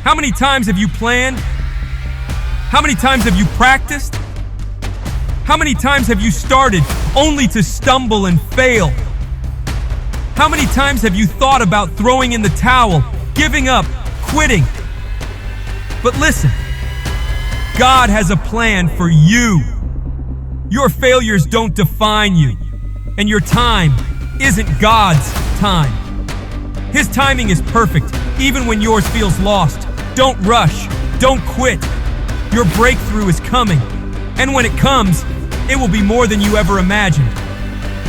How many times have you planned? How many times have you practiced? How many times have you started only to stumble and fail? How many times have you thought about throwing in the towel, giving up, quitting? But listen, God has a plan for you. Your failures don't define you, and your time isn't God's time. His timing is perfect, even when yours feels lost. Don't rush, don't quit. Your breakthrough is coming, and when it comes, it will be more than you ever imagined.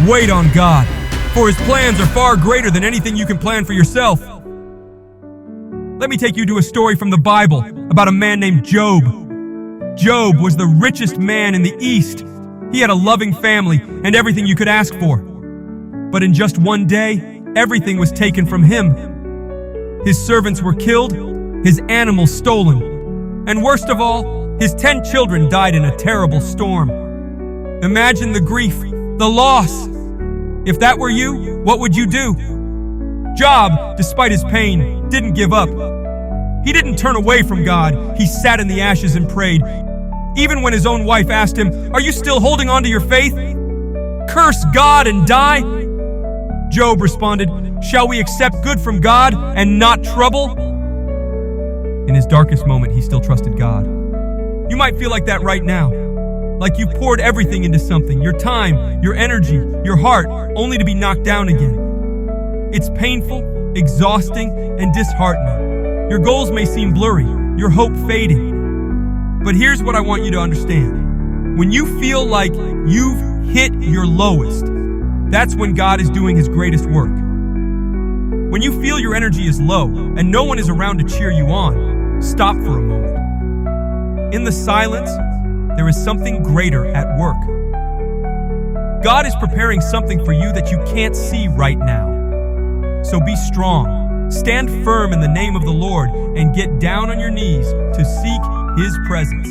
Wait on God, for His plans are far greater than anything you can plan for yourself. Let me take you to a story from the Bible about a man named Job. Job was the richest man in the East. He had a loving family and everything you could ask for. But in just one day, everything was taken from him. His servants were killed, his animals stolen, and worst of all, his 10 children died in a terrible storm. Imagine the grief, the loss. If that were you, what would you do? Job, despite his pain, didn't give up. He didn't turn away from God. He sat in the ashes and prayed. Even when his own wife asked him, "Are you still holding on to your faith? Curse God and die?" Job responded, "Shall we accept good from God and not trouble?" In his darkest moment, he still trusted God. You might feel like that right now. Like you've poured everything into something, your time, your energy, your heart, only to be knocked down again. It's painful, exhausting, and disheartening. Your goals may seem blurry, your hope fading. But here's what I want you to understand. When you feel like you've hit your lowest, that's when God is doing His greatest work. When you feel your energy is low and no one is around to cheer you on, stop for a moment. In the silence, there is something greater at work. God is preparing something for you that you can't see right now. So be strong, stand firm in the name of the Lord, and get down on your knees to seek His presence.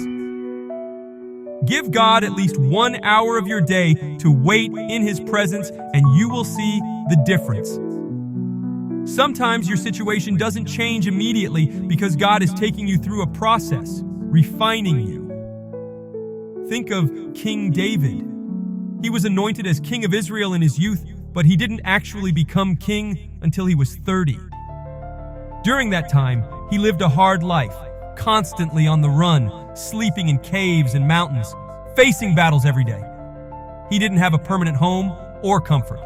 Give God at least 1 hour of your day to wait in His presence, and you will see the difference. Sometimes your situation doesn't change immediately because God is taking you through a process, refining you. Think of King David. He was anointed as king of Israel in his youth, but he didn't actually become king until he was 30. During that time, he lived a hard life, constantly on the run, sleeping in caves and mountains, facing battles every day. He didn't have a permanent home or comfort.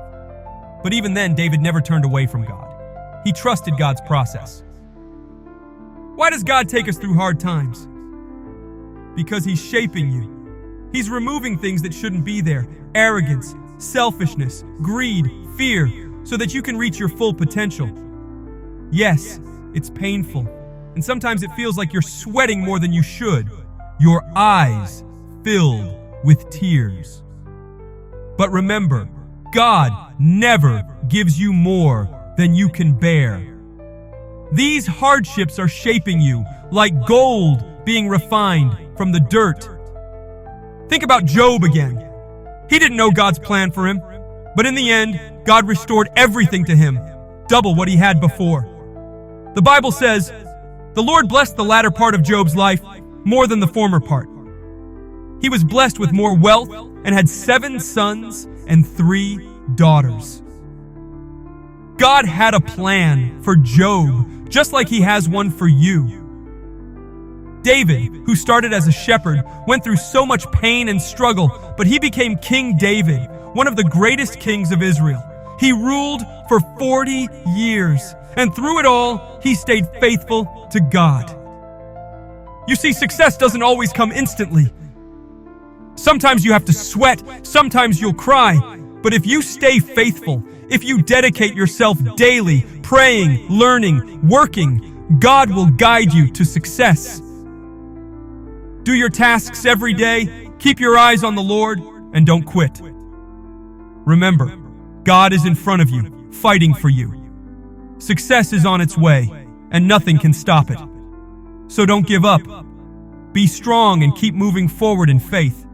But even then, David never turned away from God. He trusted God's process. Why does God take us through hard times? Because He's shaping you. He's removing things that shouldn't be there, arrogance, selfishness, greed, fear, so that you can reach your full potential. Yes, it's painful, and sometimes it feels like you're sweating more than you should, your eyes filled with tears. But remember, God never gives you more than you can bear. These hardships are shaping you like gold being refined from the dirt. Think about Job again. He didn't know God's plan for him, but in the end, God restored everything to him, double what he had before. The Bible says, "The Lord blessed the latter part of Job's life more than the former part." He was blessed with more wealth and had 7 sons and 3 daughters. God had a plan for Job, just like He has one for you. David, who started as a shepherd, went through so much pain and struggle, but he became King David, one of the greatest kings of Israel. He ruled for 40 years, and through it all, he stayed faithful to God. You see, success doesn't always come instantly. Sometimes you have to sweat, sometimes you'll cry, but if you stay faithful, if you dedicate yourself daily, praying, learning, working, God will guide you to success. Do your tasks every day, keep your eyes on the Lord, and don't quit. Remember, God is in front of you, fighting for you. Success is on its way, and nothing can stop it. So don't give up. Be strong and keep moving forward in faith.